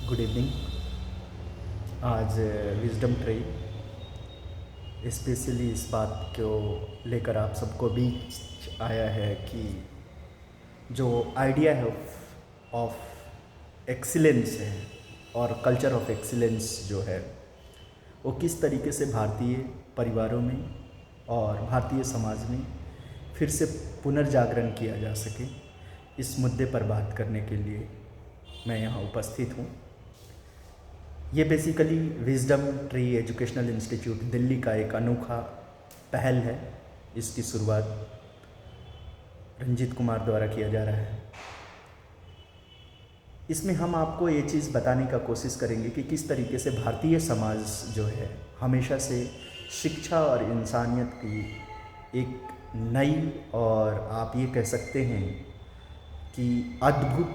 Good evening. आज wisdom tree specially इस बात को लेकर आप सबको बीच आया है कि जो आइडिया है ऑफ एक्सीलेंस है और कल्चर ऑफ एक्सीलेंस जो है वो किस तरीके से भारतीय परिवारों में और भारतीय समाज में फिर से पुनर्जागरण किया जा सके, इस मुद्दे पर बात करने के लिए मैं यहाँ उपस्थित हूँ। ये basically wisdom tree educational institute Delhi का एक अनोखा पहल है। इसकी शुरुआत रंजीत कुमार द्वारा किया जा रहा है। इसमें हम आपको ये चीज़ बताने का कोशिश करेंगे कि किस तरीके से भारतीय समाज जो है हमेशा से शिक्षा और इंसानियत की एक नई और आप ये कह सकते हैं कि अद्भुत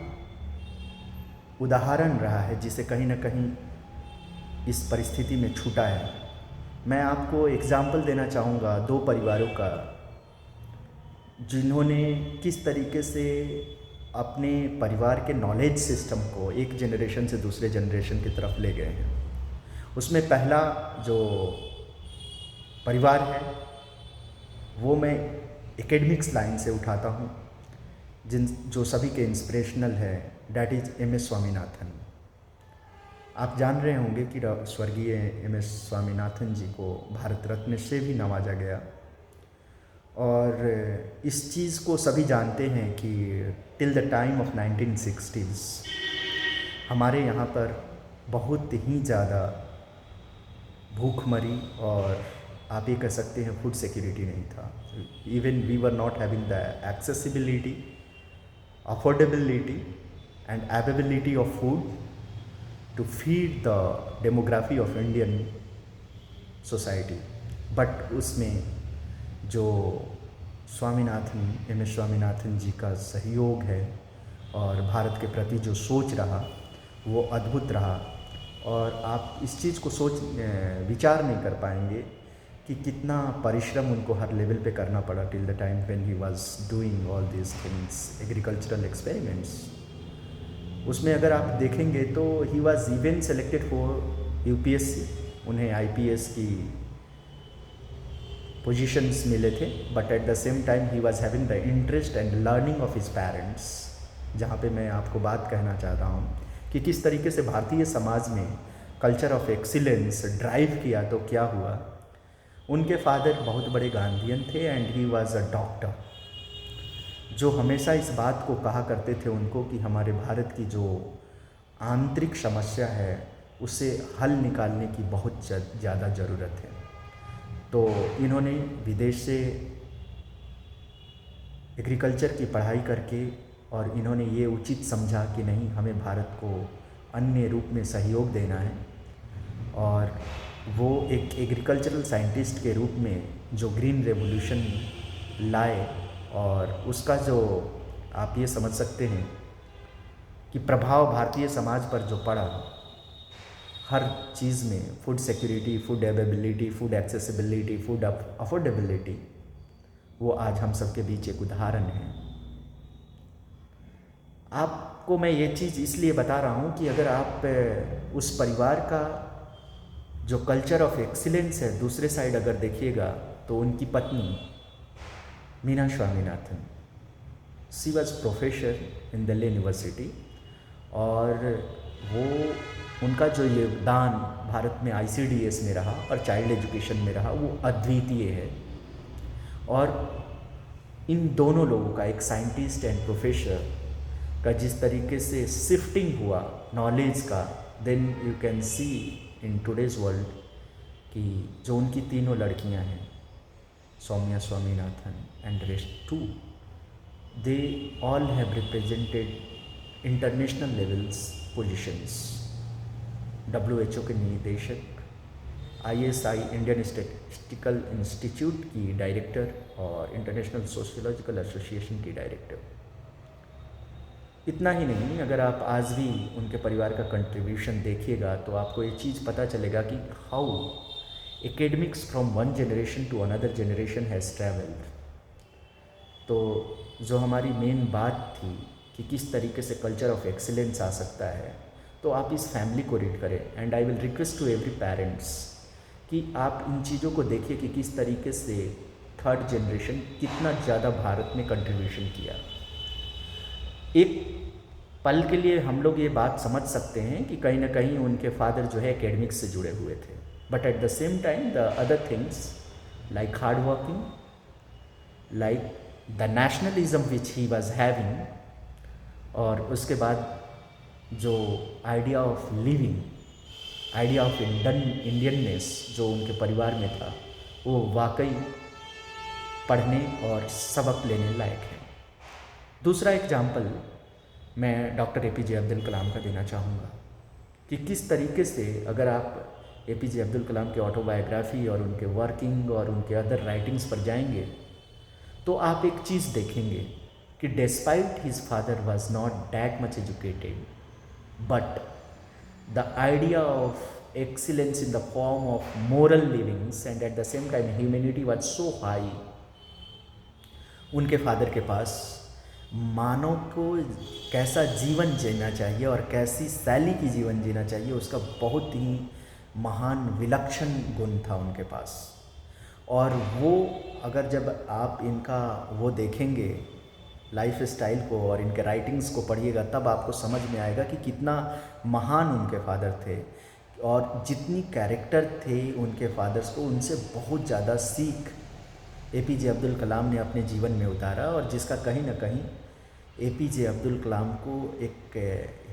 उदाहरण रहा है, जिसे कहीं ना कहीं इस परिस्थिति में छूटा है। मैं आपको एग्ज़ाम्पल देना चाहूँगा दो परिवारों का, जिन्होंने किस तरीके से अपने परिवार के नॉलेज सिस्टम को एक जनरेशन से दूसरे जनरेशन की तरफ ले गए हैं। उसमें पहला जो परिवार है वो मैं एकेडमिक्स लाइन से उठाता हूँ, जो सभी के इंस्पिरेशनल है, डैट इज़ MS स्वामीनाथन। आप जान रहे होंगे कि स्वर्गीय MS स्वामीनाथन जी को भारत रत्न से भी नवाजा गया, और इस चीज़ को सभी जानते हैं कि till the time of 1960s हमारे यहाँ पर बहुत ही ज़्यादा भूखमरी और आप ये कह सकते हैं फूड सिक्योरिटी नहीं था। Even we were not having the accessibility, affordability and availability of food to feed the demography of Indian society। But उसमें जो स्वामीनाथन, MS स्वामीनाथन जी का सहयोग है और भारत के प्रति जो सोच रहा वो अद्भुत रहा। और आप इस चीज़ को विचार नहीं कर पाएंगे कि कितना परिश्रम उनको हर लेवल पे करना पड़ा till the time when he was doing all this things, agricultural experiments. उसमें अगर आप देखेंगे तो he was even selected for UPSC, उन्हें IPS की पोजीशंस मिले थे, but at the same time he was having the interest and learning of his parents. जहाँ पे मैं आपको बात कहना चाह रहा हूँ कि किस तरीके से भारतीय समाज में कल्चर ऑफ एक्सीलेंस ड्राइव किया तो क्या हुआ। उनके फादर बहुत बड़े गांधीयन थे and he was a doctor, जो हमेशा इस बात को कहा करते थे उनको कि हमारे भारत की जो आंतरिक समस्या है उसे हल निकालने की बहुत ज़्यादा ज़रूरत है। तो इन्होंने विदेश से एग्रीकल्चर की पढ़ाई करके और इन्होंने ये उचित समझा कि नहीं, हमें भारत को अन्य रूप में सहयोग देना है, और वो एक एग्रीकल्चरल साइंटिस्ट के रूप में जो ग्रीन रेवोल्यूशन लाए, और उसका जो आप ये समझ सकते हैं कि प्रभाव भारतीय समाज पर जो पड़ा हर चीज़ में, food security, food availability, food accessibility, food affordability, वो आज हम सबके बीच एक उदाहरण है। आपको मैं ये चीज़ इसलिए बता रहा हूँ कि अगर आप उस परिवार का जो कल्चर ऑफ एक्सीलेंस है दूसरे साइड अगर देखिएगा तो उनकी पत्नी Meena Swaminathan, she was professor in Delhi university, और वो उनका जो योगदान भारत में ICDS में रहा और चाइल्ड एजुकेशन में रहा वो अद्वितीय है। और इन दोनों लोगों का, एक साइंटिस्ट एंड प्रोफेसर का जिस तरीके से शिफ्टिंग हुआ नॉलेज का, then you can see in today's world कि जो उनकी तीनों लड़कियां हैं, Soumya Swaminathan and rest too, they all have represented international levels positions। WHO के निदेशक, ISI इंडियन स्टैटिस्टिकल इंस्टीट्यूट की डायरेक्टर और इंटरनेशनल सोशियोलॉजिकल एसोसिएशन की डायरेक्टर। इतना ही नहीं, अगर आप आज भी उनके परिवार का कंट्रीब्यूशन देखिएगा तो आपको ये चीज़ पता चलेगा कि how academics from one generation to another generation has traveled। तो जो हमारी मेन बात थी कि किस तरीके से कल्चर ऑफ एक्सीलेंस आ सकता है, तो आप इस फैमिली को रीड करें। And I will request to every parents कि आप इन चीज़ों को देखिए कि किस तरीके से थर्ड जनरेशन कितना ज़्यादा भारत में कंट्रीब्यूशन किया। एक पल के लिए हम लोग ये बात समझ सकते हैं कि कहीं ना कहीं उनके फादर जो है एकेडमिक्स से जुड़े हुए थे, but at the same time the other things like hard working, like the nationalism which he was having, और उसके बाद जो idea of living, idea of Indianness जो उनके परिवार में था, वो वाकई पढ़ने और सबक लेने लायक है। दूसरा एग्जाम्पल मैं डॉक्टर APJ अब्दुल कलाम का देना चाहूँगा कि किस तरीके से अगर आप APJ अब्दुल कलाम के ऑटोबायोग्राफी और उनके वर्किंग और उनके अदर राइटिंग्स पर जाएंगे तो आप एक चीज़ देखेंगे कि despite his father was not that much educated, but the idea of excellence in the form of moral livings and at the same time humanity was so high. उनके फादर के पास मानव को कैसा जीवन जीना चाहिए और कैसी शैली की जीवन जीना चाहिए उसका बहुत ही महान विलक्षण गुण था उनके पास। और वो अगर जब आप इनका वो देखेंगे लाइफ स्टाइल को और इनके राइटिंग्स को पढ़िएगा तब आपको समझ में आएगा कि कितना महान उनके फादर थे और जितनी कैरेक्टर थे उनके फादर्स को उनसे बहुत ज़्यादा सीख APJ अब्दुल कलाम ने अपने जीवन में उतारा, और जिसका कहीं ना कहीं APJ अब्दुल कलाम को एक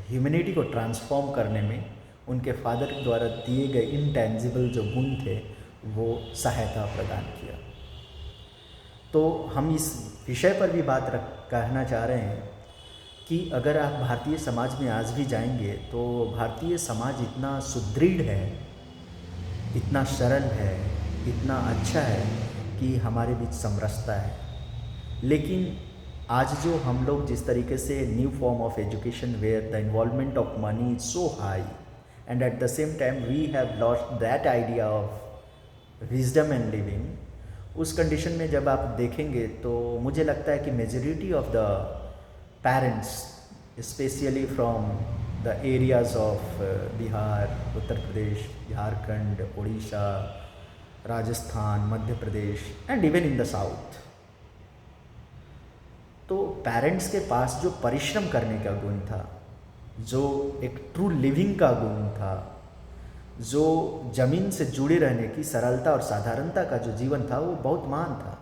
ह्यूमैनिटी को ट्रांसफॉर्म करने में उनके फादर द्वारा दिए गए इंटेंजिबल जो गुण थे वो सहायता प्रदान किया। तो हम इस विषय पर भी बात कहना चाह रहे हैं कि अगर आप भारतीय समाज में आज भी जाएंगे तो भारतीय समाज इतना सुदृढ़ है, इतना सरल है, इतना अच्छा है कि हमारे बीच समरसता है। लेकिन आज जो हम लोग जिस तरीके से new form of education where the involvement of money is so high and at the same time we have lost that idea of wisdom and living, उस कंडीशन में जब आप देखेंगे तो मुझे लगता है कि majority of the parents specially from the areas of Bihar, Uttar Pradesh, Jharkhand, Orissa, Rajasthan, Madhya Pradesh and even in the south, तो पेरेंट्स के पास जो परिश्रम करने का गुण था, जो एक ट्रू लिविंग का गुण था, जो ज़मीन से जुड़े रहने की सरलता और साधारणता का जो जीवन था वो बहुत महान था,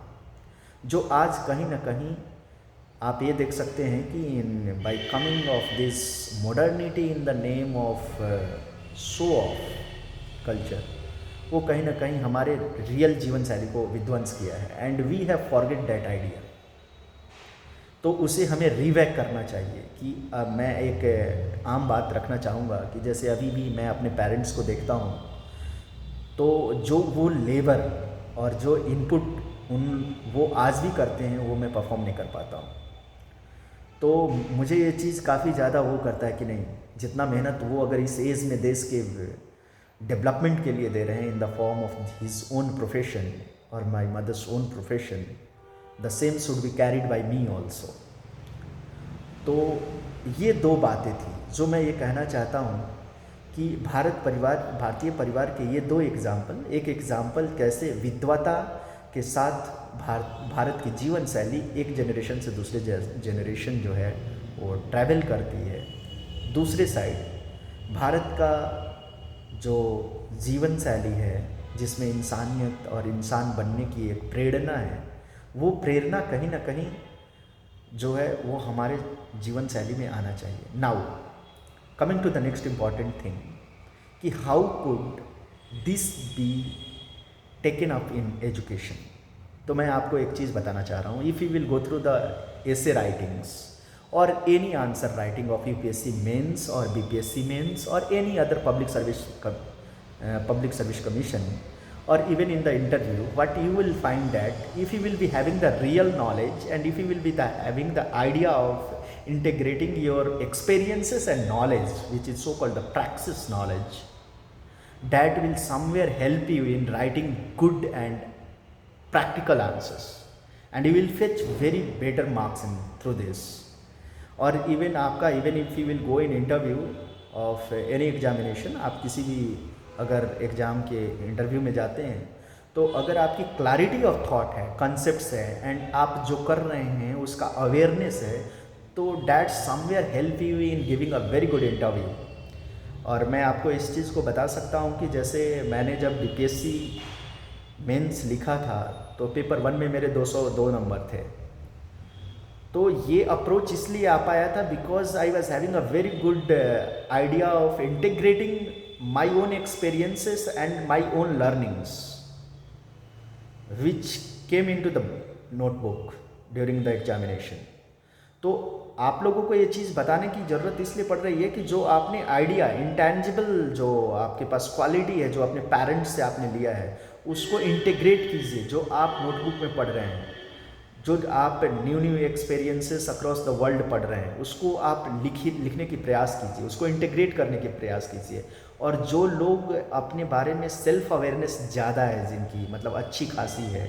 जो आज कहीं ना कहीं आप ये देख सकते हैं कि in by coming of this modernity in the name of show off culture, वो कहीं ना कहीं हमारे रियल जीवन शैली को विध्वंस किया है and we have forget that idea. तो उसे हमें रीवैक करना चाहिए कि मैं एक आम बात रखना चाहूँगा कि जैसे अभी भी मैं अपने पेरेंट्स को देखता हूँ तो जो वो लेबर और जो इनपुट वो आज भी करते हैं वो मैं परफॉर्म नहीं कर पाता हूँ। तो मुझे ये चीज़ काफ़ी ज़्यादा वो करता है कि नहीं, जितना मेहनत वो अगर इस एज में देश के डेवलपमेंट के लिए दे रहे हैं in the form of his own profession और my mother's own profession, the same should be carried by me also. तो ये दो बातें थी जो मैं ये कहना चाहता हूँ कि भारतीय परिवार के ये दो एग्जाम्पल, एक एग्जाम्पल कैसे विद्वता के साथ भारत की जीवन शैली एक जनरेशन से दूसरे जनरेशन जो है वो ट्रैवल करती है। दूसरे साइड भारत का जो जीवन शैली है जिसमें इंसानियत और इंसान बनने की एक प्रेरणा है, वो प्रेरणा कहीं ना कहीं जो है वो हमारे जीवन शैली में आना चाहिए। Now coming to the next important thing कि how could this be taken up in education. तो मैं आपको एक चीज़ बताना चाह रहा हूँ, if you will go through the essay writings or any answer writing of UPSC mains or BPSC mains or any other public service commission or even in the interview, what you will find that if you will be having the real knowledge and if you will be having the idea of integrating your experiences and knowledge, which is so called the praxis knowledge, that will somewhere help you in writing good and practical answers and you will fetch very better marks through this. और even आपका even if you will go in interview of any examination, आप किसी भी अगर exam के interview में जाते हैं, तो अगर आपकी क्लैरिटी ऑफ थॉट है, कंसेप्ट्स है, एंड आप जो कर रहे हैं उसका अवेयरनेस है, तो that somewhere help you in giving a very good interview. और मैं आपको इस चीज़ को बता सकता हूँ कि जैसे मैंने जब बीपीएससी मेंस लिखा था, तो पेपर 1 में मेरे 202 नंबर थे। तो ये अप्रोच इसलिए आ पाया था because I was having a very good idea of integrating my own experiences and my own learnings which came in to the notebook during the examination. तो आप लोगों को ये चीज़ बताने की ज़रूरत इसलिए पड़ रही है कि जो आपने आइडिया, इंटेंजिबल जो आपके पास क्वालिटी है, जो अपने पेरेंट्स से आपने लिया है, उसको इंटीग्रेट कीजिए। जो आप नोटबुक में पढ़ रहे हैं, जो आप new experiences across the world पढ़ रहे हैं, उसको आप लिखने की प्रयास कीजिए, उसको इंटीग्रेट करने की प्रयास कीजिए। और जो लोग अपने बारे में सेल्फ अवेयरनेस ज़्यादा है, जिनकी मतलब अच्छी खासी है,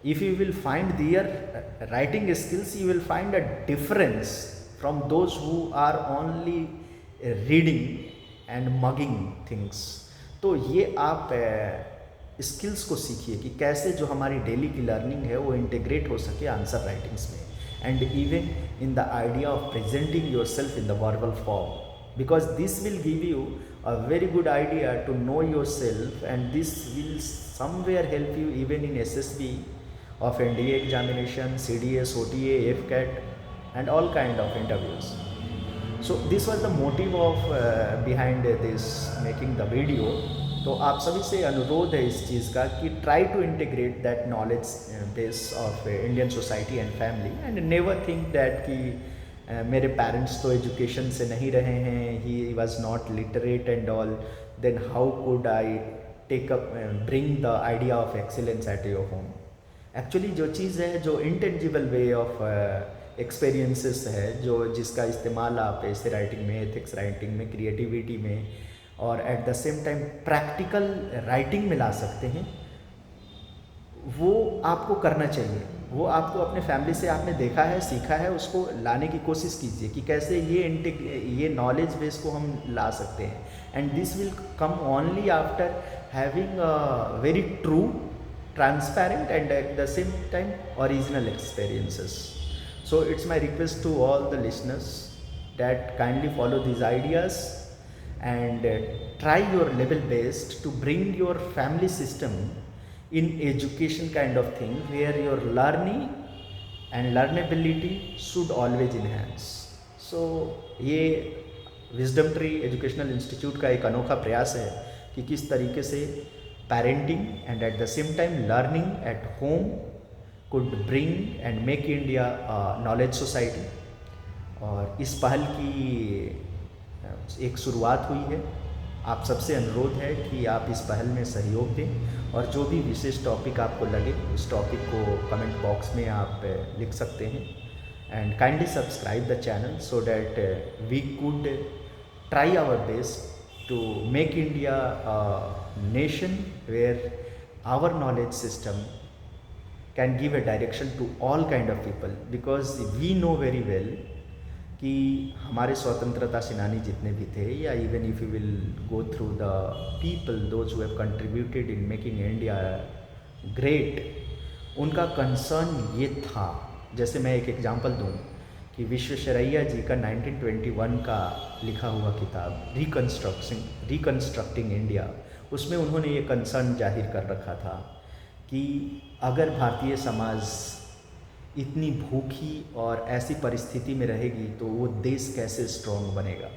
if you will find their writing skills, you will find a difference from those who are only reading and mugging things। तो ये आप स्किल्स को सीखिए कि कैसे जो हमारी डेली की लर्निंग है वो इंटीग्रेट हो सके आंसर राइटिंग्स में, and even in the idea of presenting your self in the verbal form, because this will give you a very good idea to know yourself, and this will somewhere help you even in SSB of NDA examination, CDS, OTA, FCAT, and all kind of interviews. So this was the motive of behind this making the video। तो आप सभी से अनुरोध है इस चीज़ का कि try to integrate that knowledge base of Indian society and family, and never think that कि मेरे पेरेंट्स तो एजुकेशन से नहीं रहे हैं, he was not literate and all, then how could I take up bring the idea of excellence at your home. Actually जो चीज़ है, जो इंटेंजिबल वे ऑफ एक्सपीरियंसेस है, जो जिसका इस्तेमाल आप ऐसे राइटिंग में, एथिक्स राइटिंग में, क्रिएटिविटी में, और eight the same time practical writing में ला सकते हैं, वो आपको करना चाहिए। वो आपको अपने फैमिली से आपने देखा है, सीखा है, उसको लाने की कोशिश कीजिए कि कैसे ये नॉलेज बेस को हम ला सकते हैं। And this will come only after having a very true, transparent, and at the same time original experiences। So it's my request to all the listeners that kindly follow these ideas and try your level best to bring your family system in education kind of thing, where your learning and learnability should always enhance। So ये wisdom tree educational institute का एक अनोखा प्रयास है कि किस तरीके से parenting and at the same time learning at home could bring and make India a knowledge society। और इस पहल की एक शुरुआत हुई है। आप सबसे अनुरोध है कि आप इस पहल में सहयोग दें, और जो भी विशेष टॉपिक आपको लगे, उस टॉपिक को कमेंट बॉक्स में आप लिख सकते हैं। And kindly subscribe the channel so that we could try our best to make India a nation where our knowledge system can give a direction to all kind of people, because we know very well कि हमारे स्वतंत्रता सेनानी जितने भी थे, या even if you will go through the people those who have contributed in making India great, उनका concern ये था। जैसे मैं एक एग्जांपल दूं कि विश्वेश्वरैया जी का 1921 का लिखा हुआ किताब रिकन्स्ट्रक्टिंग इंडिया, उसमें उन्होंने ये कंसर्न जाहिर कर रखा था कि अगर भारतीय समाज इतनी भूखी और ऐसी परिस्थिति में रहेगी तो वो देश कैसे स्ट्रॉन्ग बनेगा।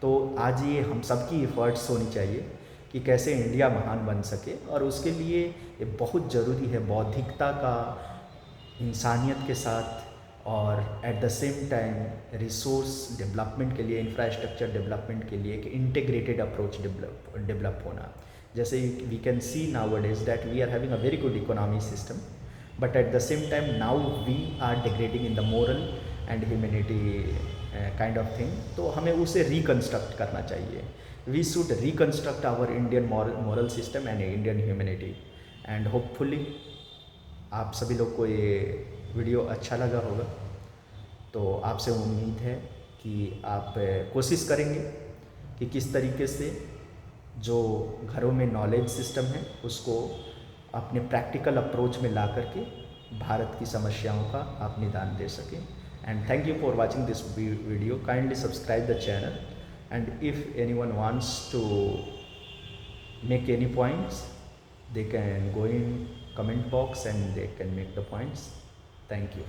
तो आज ये हम सबकी एफर्ट्स होनी चाहिए कि कैसे इंडिया महान बन सके, और उसके लिए ये बहुत ज़रूरी है बौद्धिकता का, इंसानियत के साथ, और eight the same time resource development के लिए, इंफ्रास्ट्रक्चर डेवलपमेंट के लिए एक इंटीग्रेटेड अप्रोच डेवलप होना। जैसे we can see nowadays that we are having a very good economy system, but at the same time now we are degrading in the moral and humanity kind of thing. तो हमें उसे reconstruct करना चाहिए। We should reconstruct our Indian moral system and Indian humanity. And hopefully आप सभी लोग को ये वीडियो अच्छा लगा होगा। तो आपसे उम्मीद है कि आप कोशिश करेंगे कि किस तरीके से जो घरों में नॉलेज सिस्टम है उसको अपने प्रैक्टिकल अप्रोच में ला करके भारत की समस्याओं का आप निदान दे सकें। And thank you for watching this video. Kindly subscribe the channel, and if anyone wants to make any points, they can go in comment box and they can make the points. Thank you.